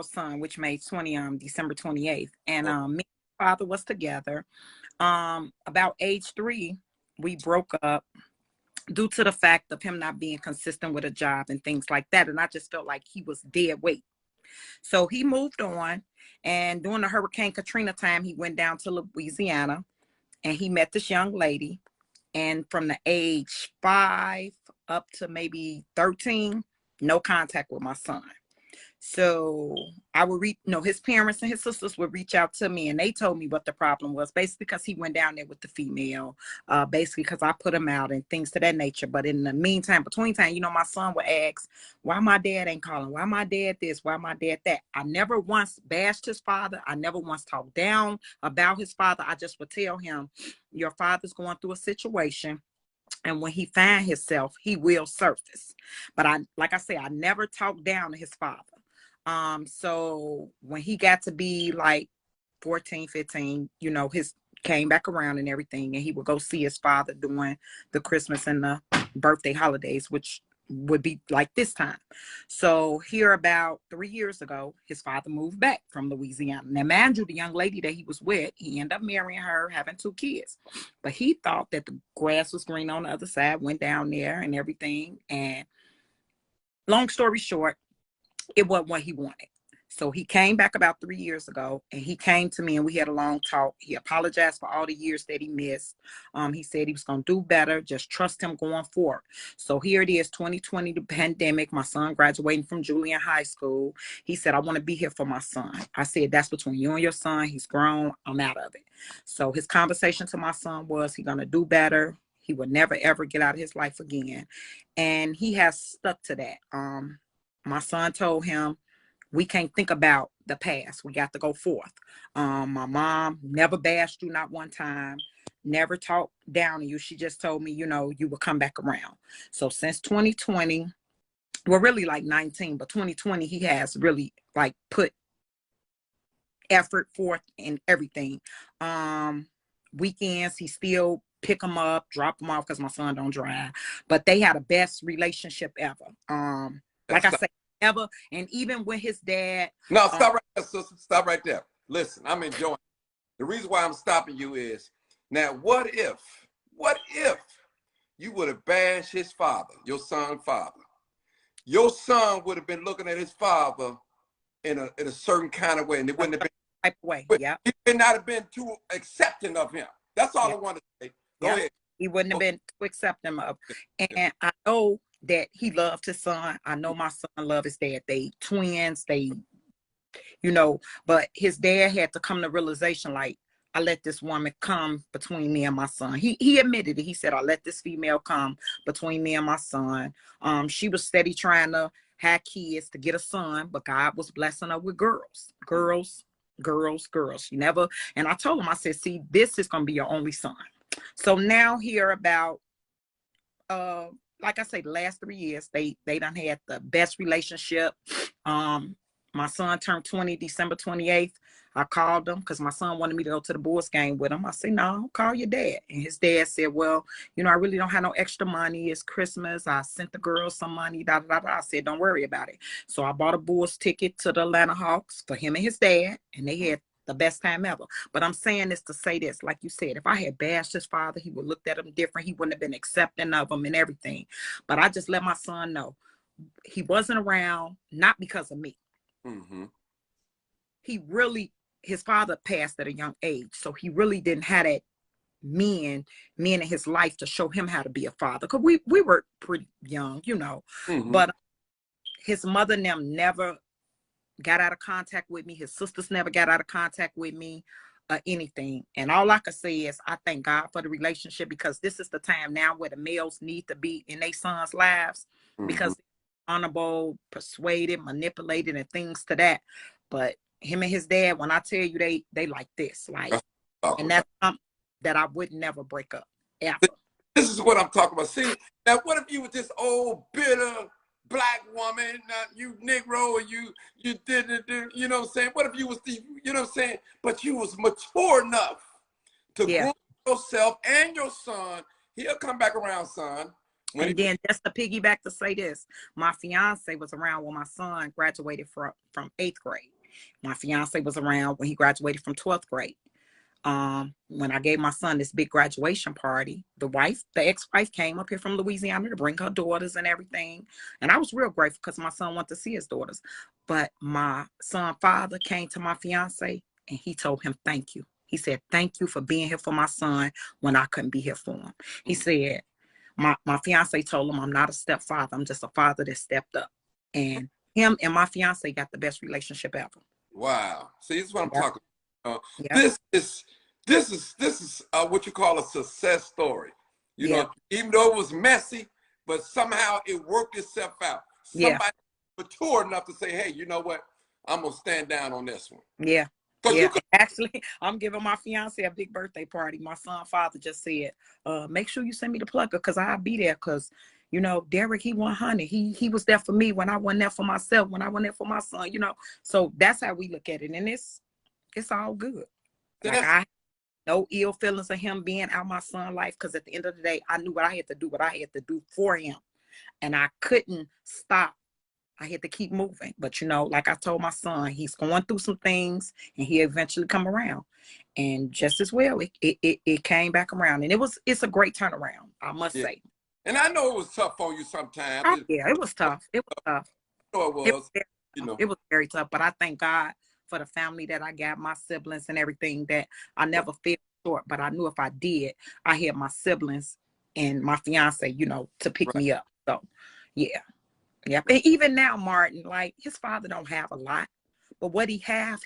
son, which made 20 December 28th. And me and my father was together. About age 3, we broke up due to the fact of him not being consistent with a job and things like that. And I just felt like he was dead weight. So he moved on. And during the Hurricane Katrina time, he went down to Louisiana and he met this young lady. And from the age 5 up to maybe 13, no contact with my son. So I would his parents and his sisters would reach out to me, and they told me what the problem was, basically because he went down there with the female, basically because I put him out and things to that nature. But in the meantime, between time, my son would ask, why my dad ain't calling? Why my dad this? Why my dad that? I never once bashed his father. I never once talked down about his father. I just would tell him, your father's going through a situation. And when he find himself, he will surface. But like I say, I never talked down to his father. So when he got to be like 14, 15, his came back around and everything, and he would go see his father during the Christmas and the birthday holidays, which would be like this time. So here about 3 years ago, his father moved back from Louisiana. Now, mind you, the young lady that he was with, he ended up marrying her, having 2 kids. But he thought that the grass was green on the other side, went down there and everything. And long story short, it wasn't what he wanted. So he came back about 3 years ago, and he came to me and we had a long talk. He apologized for all the years that he missed. He said he was going to do better. Just trust him going forward. So here it is, 2020, the pandemic. My son graduating from Julian High School. He said, I want to be here for my son. I said, that's between you and your son. He's grown. I'm out of it. So his conversation to my son was, he's going to do better. He would never, ever get out of his life again. And he has stuck to that. My son told him, we can't think about the past. We got to go forth. My mom never bashed you, not one time, never talked down to you. She just told me, you will come back around. So since 2020, well, really like 19, but 2020, he has really like put effort forth in everything. Weekends, he still pick them up, drop them off because my son don't drive. But they had the best relationship ever. Like I said, ever. And even with his dad. No, stop right there, sister. Stop right there. Listen, I'm enjoying. The reason why I'm stopping you is, now, what if you would have bashed his father, your son's father? Your son would have been looking at his father in a certain kind of way, and it wouldn't have been type of way. Yeah. He would not have been too accepting of him. That's all I want to say. Go ahead. He wouldn't have been too accepting of. And I know that he loved his son. I know my son loved his dad. They twins, but his dad had to come to realization, like, I let this woman come between me and my son. He admitted it. He said, I let this female come between me and my son. She was steady trying to have kids to get a son, but God was blessing her with girls. She never, and I told him, I said, see, this is going to be your only son. So now here about, like I say, the last 3 years, they done had the best relationship. My son turned 20 December 28th. I called him because my son wanted me to go to the Bulls game with him. I said, no, call your dad. And his dad said, well, I really don't have no extra money. It's Christmas. I sent the girls some money. I said, don't worry about it. So I bought a Bulls ticket to the Atlanta Hawks for him and his dad. And they had the best time ever. But I'm saying this to say this, like you said, if I had bashed his father, he would looked at him different. He wouldn't have been accepting of him and everything. But I just let my son know he wasn't around, not because of me. Mm-hmm. His father passed at a young age. So he really didn't have that men in his life to show him how to be a father. Because we were pretty young, Mm-hmm. But his mother and them never got out of contact with me. His sisters never got out of contact with me or anything. And all I can say is I thank God for the relationship, because this is the time now where the males need to be in their sons' lives, because they're honorable, persuaded, manipulated, and things to that. But him and his dad, when I tell you they like this, like, and that's something that I would never break up ever. This is what I'm talking about. See, now what if you were this old bitter black woman, you Negro, and you didn't, you know what I'm saying? What if you was the, you know what I'm saying? But you was mature enough to groom yourself and your son. He'll come back around, son. When And then just to piggyback to say this, my fiance was around when my son graduated from 8th grade. My fiance was around when he graduated from 12th grade. When I gave my son this big graduation party, the ex-wife came up here from Louisiana to bring her daughters and everything. And I was real grateful because my son wanted to see his daughters. But my son's father came to my fiance and he told him, thank you. He said, thank you for being here for my son when I couldn't be here for him. He said, my fiance told him, I'm not a stepfather. I'm just a father that stepped up. And him and my fiance got the best relationship ever. Wow. See, this is what I'm talking about. Yep. This is what you call a success story. You know, even though it was messy, but somehow it worked itself out. Somebody mature enough to say, hey, you know what? I'm going to stand down on this one. Yeah. Yeah, actually, I'm giving my fiance a big birthday party. My son's father just said, make sure you send me the plugger because I'll be there because, you know, Derek, he 100. He was there for me when I wasn't there for myself, when I wasn't there for my son, you know. So that's how we look at it. And it's all good. Like I have no ill feelings of him being out my son's life because at the end of the day, I knew what I had to do for him. And I couldn't stop. I had to keep moving. But, you know, like I told my son, he's going through some things and he eventually come around. And just as well, it came back around. And it's a great turnaround, I must say. And I know it was tough on you sometimes. Oh, yeah, it was tough. It was tough. I know it was. It was very tough. But I thank God for the family that I got, my siblings and everything, that I never fell short. But I knew if I did, I had my siblings and my fiance, you know, to pick me up. So, yeah. Yeah, and even now, Martin, like his father don't have a lot, but what he have,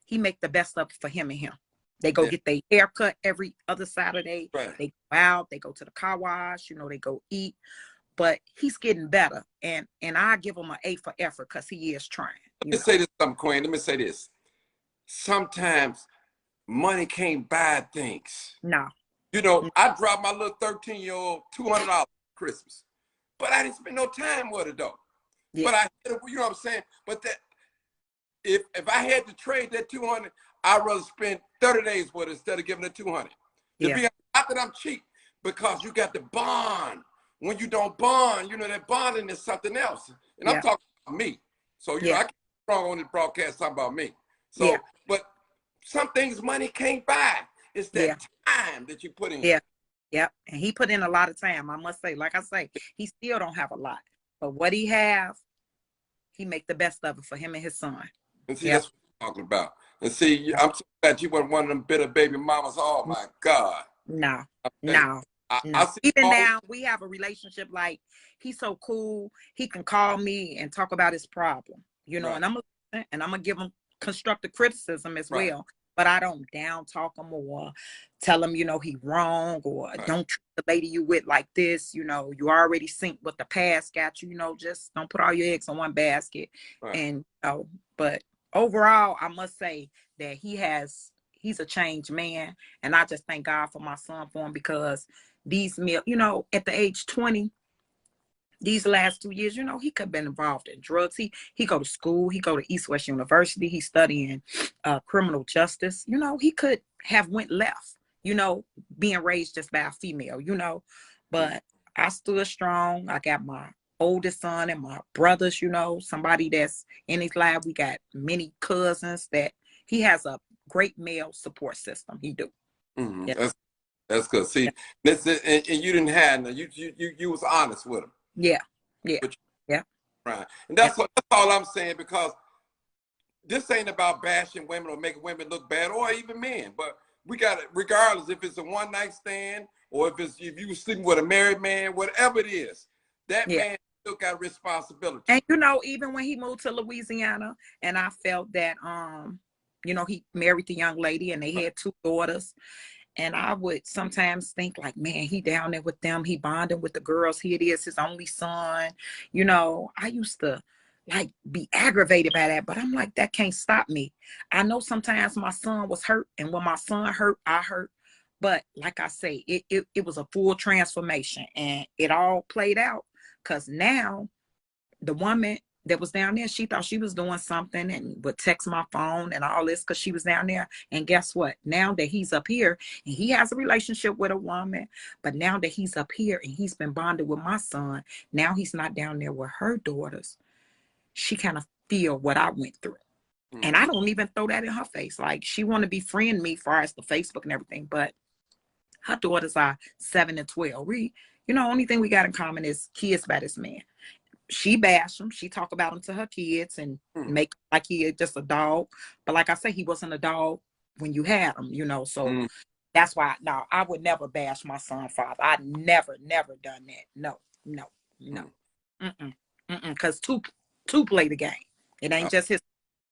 he make the best of it for him and him. They go get their hair cut every other Saturday. They go out, they go to the car wash, you know, they go eat. But he's getting better, and I give him an A for effort because he is trying. Let me say this, something, Queen. Let me say this. Sometimes money can't buy things. No. You know, I dropped my little 13-year-old $200 Christmas. But I didn't spend no time with it though. Yeah. But you know what I'm saying? But that if I had to trade that 200, I'd rather spend 30 days with it instead of giving it 200. Not that I'm cheap, because you got the bond. When you don't bond, you know, that bonding is something else. And I'm talking about me. So you know, I can't be wrong on this broadcast talking about me. So but some things money can't buy. It's that time that you put in. Yep. And he put in a lot of time, I must say. Like I say, he still don't have a lot. But what he have, he make the best of it for him and his son. And see, that's what I'm talking about. And see, I'm so glad you weren't one of them bitter baby mamas. Oh, my God. No. I Even now, we have a relationship like he's so cool. He can call me and talk about his problem, you know, and I'm going to give him constructive criticism as well. But I don't down talk him or tell him, you know, he wrong or don't treat the lady you with like this. You know, you already synced what the past got you, you know, just don't put all your eggs in one basket. And, but overall, I must say that he's a changed man. And I just thank God for my son for him because you know, at the age 20, these last 2 years, you know, he could have been involved in drugs. He go to school. He go to East West University. He's studying criminal justice. You know, he could have went left, you know, being raised just by a female, you know. But I stood strong. I got my oldest son and my brothers, you know, somebody that's in his life. We got many cousins that he has a great male support system. He do. That's good. See, and you didn't have no, you was honest with him. Right. And that's all I'm saying, because this ain't about bashing women or making women look bad, or even men. But we got it, regardless if it's a one night stand or if you were sleeping with a married man, whatever it is, that man still got responsibility. And you know, even when he moved to Louisiana, and I felt that you know, he married the young lady and they had 2 daughters. And I would sometimes think like, man, he down there with them. He bonding with the girls. Here it is, his only son. You know, I used to like be aggravated by that, but I'm like, that can't stop me. I know sometimes my son was hurt, and when my son hurt, I hurt. But like I say, it was a full transformation, and it all played out because now the woman that was down there. She thought she was doing something and would text my phone and all this because she was down there. And guess what? Now that he's up here and he has a relationship with a woman, but now that he's up here and he's been bonded with my son, now he's not down there with her daughters. She kind of feel what I went through. And I don't even throw that in her face. Like, she want to befriend me as far as the Facebook and everything, but her daughters are 7 and 12. We, only thing we got in common is kids by this man. She bash him. She talk about him to her kids and make like he is just a dog. But like I say, he wasn't a dog when you had him, so that's why I would never bash my son father. I never done that. No. Because two play the game. It ain't just his